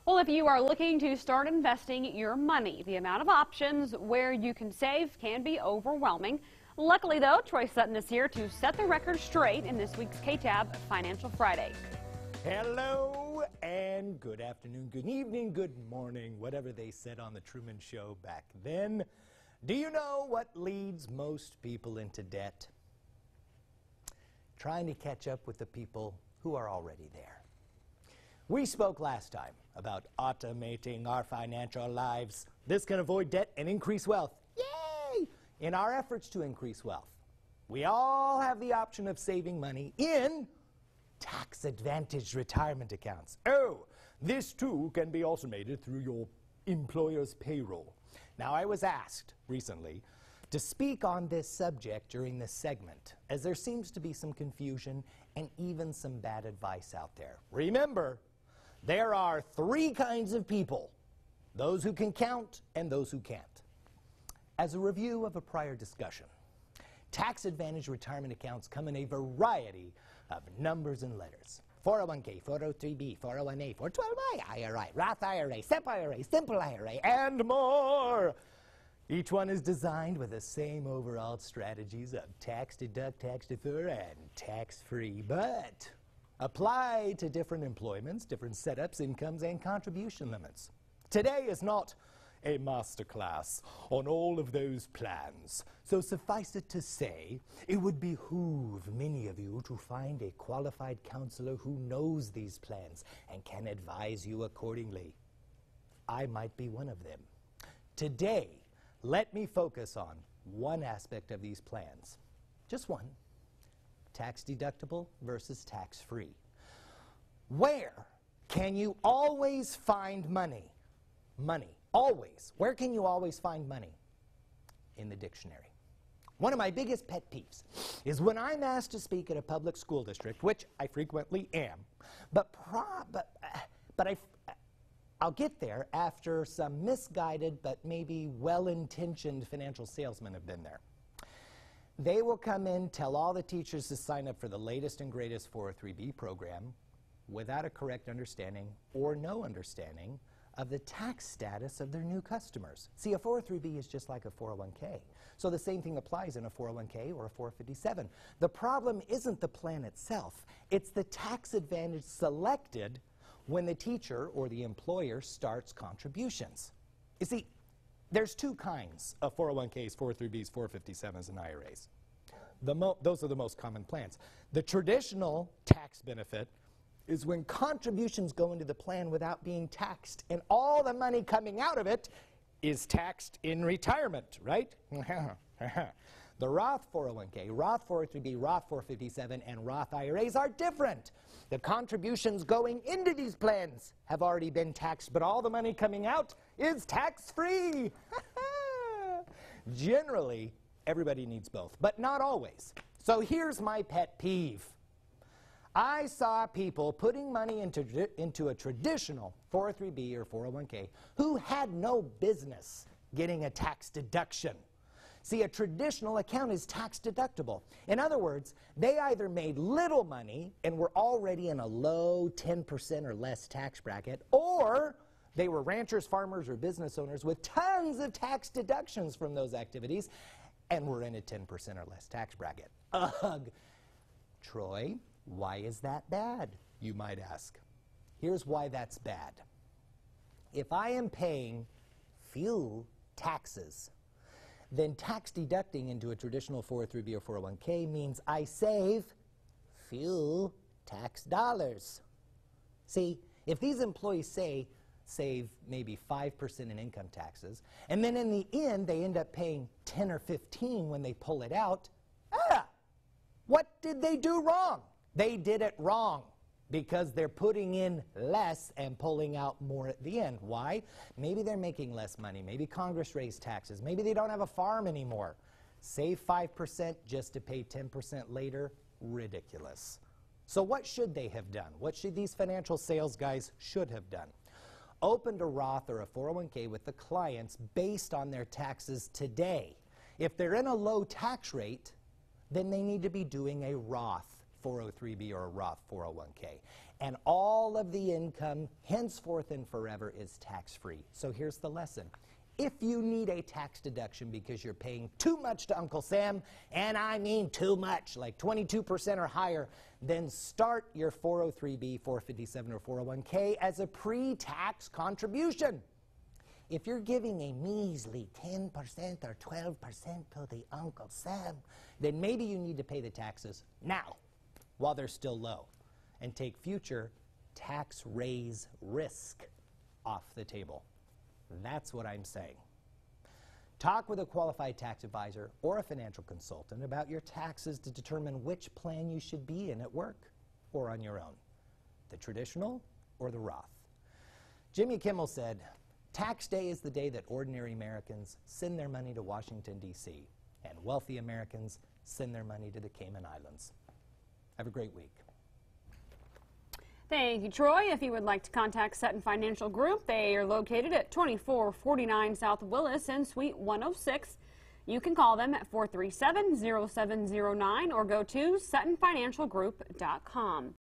Well, if you are looking to start investing your money, the amount of options where you can save can be overwhelming. Luckily, though, Troy Sutton is here to set the record straight in this week's KTAB Financial Friday. Hello and good afternoon, good evening, good morning, whatever they said on the Truman Show back then. Do you know what leads most people into debt? Trying to catch up with the people who are already there. We spoke last time about automating our financial lives. This can avoid debt and increase wealth. Yay! In our efforts to increase wealth, we all have the option of saving money in tax-advantaged retirement accounts. Oh, this too can be automated through your employer's payroll. Now, I was asked recently to speak on this subject during this segment, as there seems to be some confusion and even some bad advice out there. Remember, there are three kinds of people: those who can count and those who can't. As a review of a prior discussion, tax-advantaged retirement accounts come in a variety of numbers and letters. 401k, 403b, 401a, 412i, IRA, Roth IRA, SEP IRA, Simple IRA, and more. Each one is designed with the same overall strategies of tax deduct, tax defer, and tax-free, but apply to different employments, different setups, incomes, and contribution limits. Today is not a masterclass on all of those plans, so suffice it to say, it would behoove many of you to find a qualified counselor who knows these plans and can advise you accordingly. I might be one of them. Today, let me focus on one aspect of these plans. Just one. Tax deductible versus tax-free. Where can you always find money? Money. Always. Where can you always find money? In the dictionary. One of my biggest pet peeves is when I'm asked to speak at a public school district, which I frequently am, but I'll get there after some misguided but maybe well-intentioned financial salesmen have been there. They will come in, tell all the teachers to sign up for the latest and greatest 403b program without a correct understanding or no understanding of the tax status of their new customers. See, a 403b is just like a 401k. So the same thing applies in a 401k or a 457. The problem isn't the plan itself. It's the tax advantage selected when the teacher or the employer starts contributions. You see, there's two kinds of 401ks, 403bs, 457s, and IRAs. Those are the most common plans. The traditional tax benefit is when contributions go into the plan without being taxed, and all the money coming out of it is taxed in retirement, right? The Roth 401k, Roth 403b, Roth 457, and Roth IRAs are different. The contributions going into these plans have already been taxed, but all the money coming out is tax-free. Generally, everybody needs both, but not always. So here's my pet peeve. I saw people putting money into a traditional 403b or 401k who had no business getting a tax deduction. See, a traditional account is tax deductible. In other words, they either made little money and were already in a low 10% or less tax bracket, or they were ranchers, farmers, or business owners with tons of tax deductions from those activities and were in a 10% or less tax bracket. Ugh. Troy, why is that bad, you might ask? Here's why that's bad. If I am paying fuel taxes, then tax deducting into a traditional 403b or 401k means I save fuel tax dollars. See, if these employees save maybe 5% in income taxes, and then in the end they end up paying 10 or 15 when they pull it out, what did they do wrong? They did it wrong because they're putting in less and pulling out more at the end. Why? Maybe they're making less money. Maybe Congress raised taxes. Maybe they don't have a farm anymore. Save 5% just to pay 10% later? Ridiculous. So what should they have done? What should these financial sales guys should have done? Opened a Roth or a 401k with the clients based on their taxes today. If they're in a low tax rate, then they need to be doing a Roth 403b or a Roth 401k. And all of the income, henceforth and forever, is tax-free. So here's the lesson. If you need a tax deduction because you're paying too much to Uncle Sam, and I mean too much, like 22% or higher, then start your 403B, 457, or 401k as a pre-tax contribution. If you're giving a measly 10% or 12% to the Uncle Sam, then maybe you need to pay the taxes now, while they're still low, and take future tax raise risk off the table. That's what I'm saying. Talk with a qualified tax advisor or a financial consultant about your taxes to determine which plan you should be in at work or on your own, the traditional or the Roth. Jimmy Kimmel said, "Tax day is the day that ordinary Americans send their money to Washington, D.C., and wealthy Americans send their money to the Cayman Islands." Have a great week. Thank you, Troy. If you would like to contact Sutton Financial Group, they are located at 2449 South Willis in Suite 106. You can call them at 437-0709 or go to suttonfinancialgroup.com.